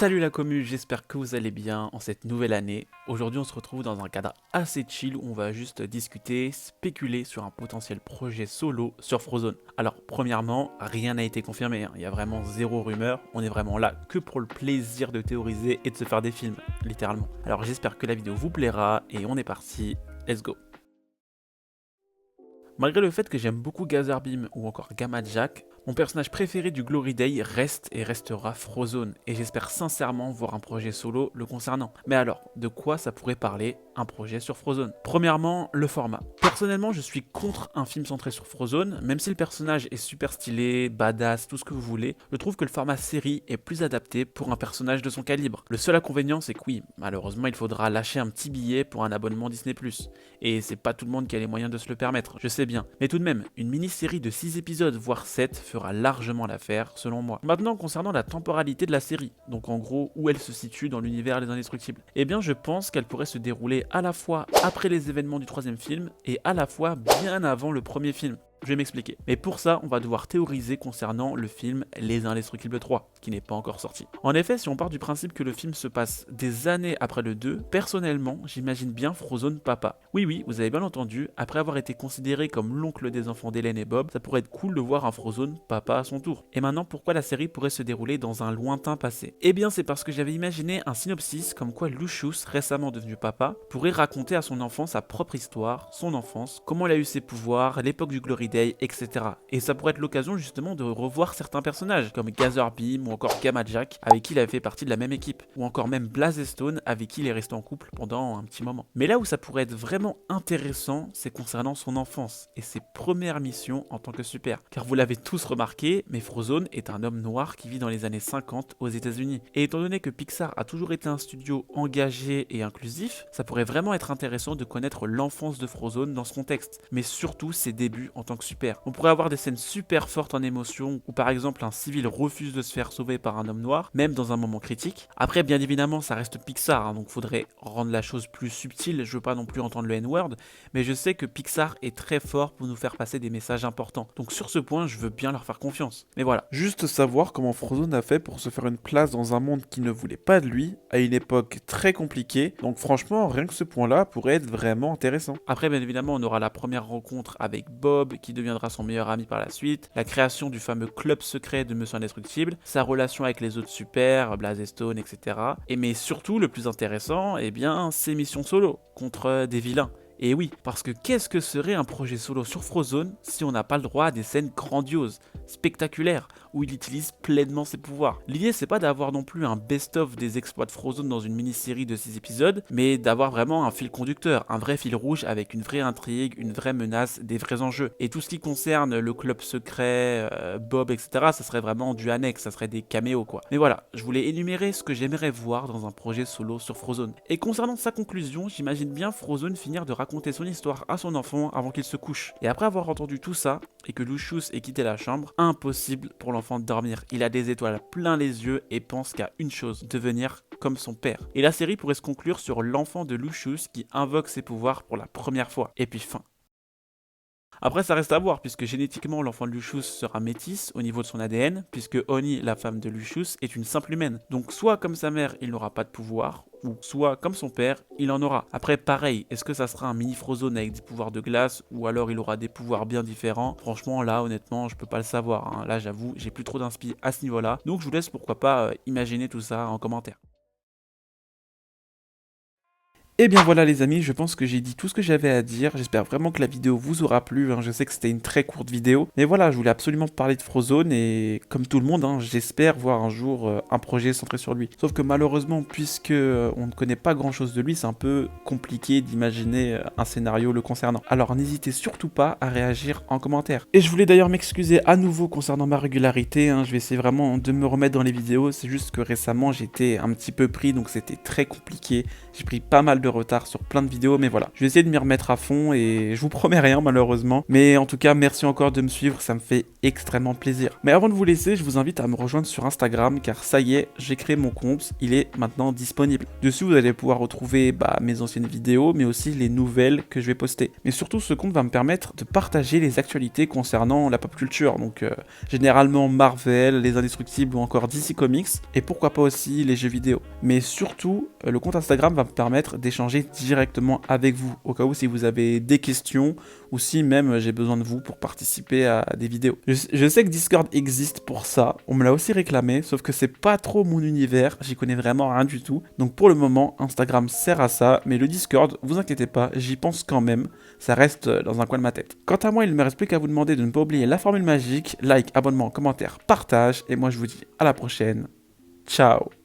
Salut la commu, j'espère que vous allez bien en cette nouvelle année. Aujourd'hui on se retrouve dans un cadre assez chill où on va juste discuter, spéculer sur un potentiel projet solo sur Frozone. Alors premièrement, rien n'a été confirmé, il y a vraiment zéro rumeur, on est vraiment là que pour le plaisir de théoriser et de se faire des films, littéralement. Alors j'espère que la vidéo vous plaira et on est parti, let's go. Malgré le fait que j'aime beaucoup Gazerbeam ou encore Gamma Jack, mon personnage préféré du Glory Day reste et restera Frozone, et j'espère sincèrement voir un projet solo le concernant. Mais alors, de quoi ça pourrait parler un projet sur Frozone? Premièrement, le format. Personnellement, je suis contre un film centré sur Frozone, même si le personnage est super stylé, badass, tout ce que vous voulez, je trouve que le format série est plus adapté pour un personnage de son calibre. Le seul inconvénient, c'est que oui, malheureusement, il faudra lâcher un petit billet pour un abonnement Disney+. Et c'est pas tout le monde qui a les moyens de se le permettre, je sais bien. Mais tout de même, une mini-série de 6 épisodes, voire 7, fera largement l'affaire, selon moi. Maintenant, concernant la temporalité de la série, donc en gros, où elle se situe dans l'univers des Indestructibles, eh bien je pense qu'elle pourrait se dérouler à la fois après les événements du troisième film, et à la fois bien avant le premier film. Je vais m'expliquer. Mais pour ça, on va devoir théoriser concernant le film Les Indestructibles 3, qui n'est pas encore sorti. En effet, si on part du principe que le film se passe des années après le 2, personnellement, j'imagine bien Frozone papa. Oui, vous avez bien entendu, après avoir été considéré comme l'oncle des enfants d'Hélène et Bob, ça pourrait être cool de voir un Frozone papa à son tour. Et maintenant, pourquoi la série pourrait se dérouler dans un lointain passé? Eh bien, c'est parce que j'avais imaginé un synopsis comme quoi Lucius, récemment devenu papa, pourrait raconter à son enfant sa propre histoire, son enfance, comment il a eu ses pouvoirs, l'époque du Glory Day, etc. Et ça pourrait être l'occasion justement de revoir certains personnages, comme Gazerbeam ou encore Gamma Jack, avec qui il avait fait partie de la même équipe, ou encore même Blazestone, avec qui il est resté en couple pendant un petit moment. Mais là où ça pourrait être vraiment intéressant, c'est concernant son enfance, et ses premières missions en tant que super. Car vous l'avez tous remarqué, mais Frozone est un homme noir qui vit dans les années 50 aux États-Unis. Et étant donné que Pixar a toujours été un studio engagé et inclusif, ça pourrait vraiment être intéressant de connaître l'enfance de Frozone dans ce contexte, mais surtout ses débuts en tant que super. On pourrait avoir des scènes super fortes en émotion où par exemple un civil refuse de se faire sauver par un homme noir, même dans un moment critique. Après bien évidemment ça reste Pixar, donc faudrait rendre la chose plus subtile, je veux pas non plus entendre le N-word, mais je sais que Pixar est très fort pour nous faire passer des messages importants. Donc sur ce point je veux bien leur faire confiance. Mais voilà. Juste savoir comment Frozone a fait pour se faire une place dans un monde qui ne voulait pas de lui, à une époque très compliquée, donc franchement rien que ce point-là pourrait être vraiment intéressant. Après bien évidemment on aura la première rencontre avec Bob qui deviendra son meilleur ami par la suite, la création du fameux club secret de Monsieur Indestructible, sa relation avec les autres super, Blazestone, etc. Et mais surtout le plus intéressant, eh bien ses missions solo contre des vilains. Et oui, parce que qu'est-ce que serait un projet solo sur Frozone si on n'a pas le droit à des scènes grandioses, spectaculaires, où il utilise pleinement ses pouvoirs? L'idée c'est pas d'avoir non plus un best-of des exploits de Frozone dans une mini-série de 6 épisodes, mais d'avoir vraiment un fil conducteur, un vrai fil rouge avec une vraie intrigue, une vraie menace, des vrais enjeux. Et tout ce qui concerne le club secret, Bob, etc., ça serait vraiment du annexe, ça serait des caméos quoi. Mais voilà, je voulais énumérer ce que j'aimerais voir dans un projet solo sur Frozone. Et concernant sa conclusion, j'imagine bien Frozone finir de raconter son histoire à son enfant avant qu'il se couche. Et après avoir entendu tout ça, et que Lucius ait quitté la chambre, impossible pour l'enfant de dormir. Il a des étoiles plein les yeux et pense qu'à une chose, devenir comme son père. Et la série pourrait se conclure sur l'enfant de Lucius qui invoque ses pouvoirs pour la première fois. Et puis fin. Après, ça reste à voir, puisque génétiquement, l'enfant de Lucius sera métis au niveau de son ADN, puisque Oni, la femme de Lucius, est une simple humaine. Donc, soit comme sa mère, il n'aura pas de pouvoir, ou soit comme son père, il en aura. Après, pareil, est-ce que ça sera un mini Frozone avec des pouvoirs de glace, ou alors il aura des pouvoirs bien différents? Franchement, là, honnêtement, je peux pas le savoir. Là, j'avoue, j'ai plus trop d'inspi à ce niveau-là. Donc, je vous laisse pourquoi pas imaginer tout ça en commentaire. Et bien voilà les amis, je pense que j'ai dit tout ce que j'avais à dire, j'espère vraiment que la vidéo vous aura plu, je sais que c'était une très courte vidéo, mais voilà, je voulais absolument parler de Frozone et comme tout le monde, j'espère voir un jour un projet centré sur lui. Sauf que malheureusement, puisque on ne connaît pas grand chose de lui, c'est un peu compliqué d'imaginer un scénario le concernant. Alors n'hésitez surtout pas à réagir en commentaire. Et je voulais d'ailleurs m'excuser à nouveau concernant ma régularité, je vais essayer vraiment de me remettre dans les vidéos, c'est juste que récemment j'étais un petit peu pris, donc c'était très compliqué, j'ai pris pas mal de retard sur plein de vidéos, mais voilà, je vais essayer de m'y remettre à fond et je vous promets rien malheureusement. Mais en tout cas, merci encore de me suivre, ça me fait extrêmement plaisir. Mais avant de vous laisser, je vous invite à me rejoindre sur Instagram car ça y est, j'ai créé mon compte, il est maintenant disponible. Dessus, vous allez pouvoir retrouver mes anciennes vidéos, mais aussi les nouvelles que je vais poster. Mais surtout, ce compte va me permettre de partager les actualités concernant la pop culture, donc généralement Marvel, les Indestructibles ou encore DC Comics, et pourquoi pas aussi les jeux vidéo. Mais surtout, le compte Instagram va me permettre d'échanger directement avec vous, au cas où si vous avez des questions, ou si même j'ai besoin de vous pour participer à des vidéos. Je sais que Discord existe pour ça, on me l'a aussi réclamé, sauf que c'est pas trop mon univers, j'y connais vraiment rien du tout. Donc pour le moment, Instagram sert à ça, mais le Discord, vous inquiétez pas, j'y pense quand même, ça reste dans un coin de ma tête. Quant à moi, il ne me reste plus qu'à vous demander de ne pas oublier la formule magique, like, abonnement, commentaire, partage, et moi je vous dis à la prochaine. Ciao.